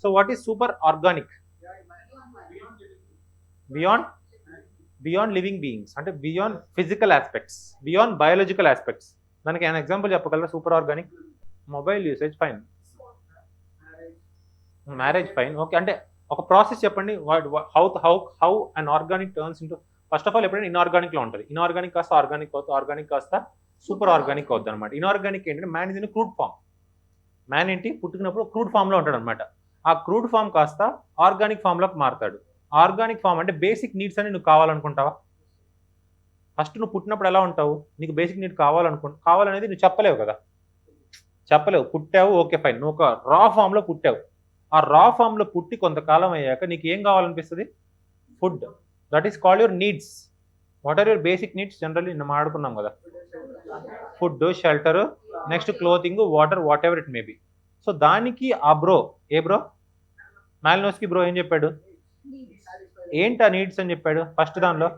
So what is super organic? Beyond living beings, అంటే beyond physical aspects, beyond biological aspects. దానికి an example చెప్పగలరా super organic? Mobile usage fine, marriage fine, okay. అంటే ఒక process చెప్పండి, how an organic turns into. First of all ఎప్పుడైనా ఇన్ఆర్గానిక్లో ఉంటుంది, inorganic కాస్త organic అవుతుంది, ఆర్గానిక్ కాస్త సూపర్ ఆర్గానిక్ అవుతుంది అనమాట. ఇన్ఆర్గానిక్ ఏంటంటే man is in crude form. Man ఏంటి పుట్టుకున్నప్పుడు క్రూడ్ ఫామ్లో ఉంటాడు అనమాట. ఆ క్రూడ్ ఫామ్ కాస్త ఆర్గానిక్ ఫామ్లోకి మారుతాడు. ఆర్గానిక్ ఫామ్ అంటే బేసిక్ నీడ్స్ అని నువ్వు కావాలనుకుంటావా? ఫస్ట్ నువ్వు పుట్టినప్పుడు ఎలా ఉంటావు? నీకు బేసిక్ నీడ్ కావాలనేది నువ్వు చెప్పలేవు కదా, చెప్పలేవు. పుట్టావు, ఓకే ఫైన్, నువ్వు ఒక రా ఫామ్లో పుట్టావు. ఆ రా ఫామ్లో పుట్టి కొంతకాలం అయ్యాక నీకు ఏం కావాలనిపిస్తుంది? Food. That is called your needs. What are your basic needs? Generally మనం ఆడుకున్నాం కదా, food, shelter, next clothing, water, whatever it may be. So దానికి ఆ బ్రో, ఏ బ్రో? మాలినోస్కి బ్రో ఏం చెప్పాడు? ఏంటి ఆ నీడ్స్ అని చెప్పాడు ఫస్ట్ దానిలో.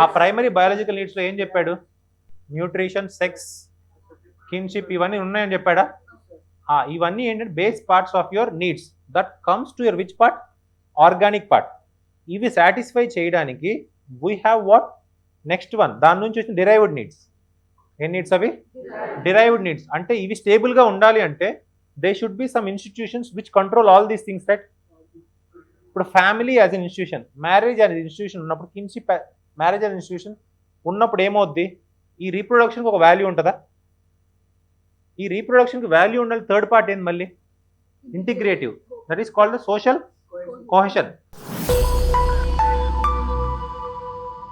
ఆ ప్రైమరీ బయాలజికల్ నీడ్స్లో ఏం చెప్పాడు? న్యూట్రిషన్, సెక్స్, కిన్షిప్, ఇవన్నీ ఉన్నాయని చెప్పాడా? ఇవన్నీ ఏంటంటే base parts of your needs. That comes to your which part? Organic part. ఇవి సాటిస్ఫై చేయడానికి we have what? Next one, దాని నుంచి వచ్చిన డిరైవ్డ్ నీడ్స్. ఏ నీడ్స్ అవి? Derived needs. అంటే ఇవి స్టేబుల్గా ఉండాలి అంటే they should be some institutions which control all these things, right? ఇప్పుడు family as an institution, marriage అనే ఇన్స్టిట్యూషన్ ఉన్నప్పుడు, కిన్షిప్, మ్యారేజ్ అనే ఇన్స్టిట్యూషన్ ఉన్నప్పుడు ఏమవుద్ది? ఈ రీప్రొడక్షన్కి ఒక వాల్యూ ఉంటుందా? ఈ రీప్రొడక్షన్కి వాల్యూ ఉండాలి. థర్డ్ పార్ట్ ఏంది మళ్ళీ? Integrative. That is called the social cohesion.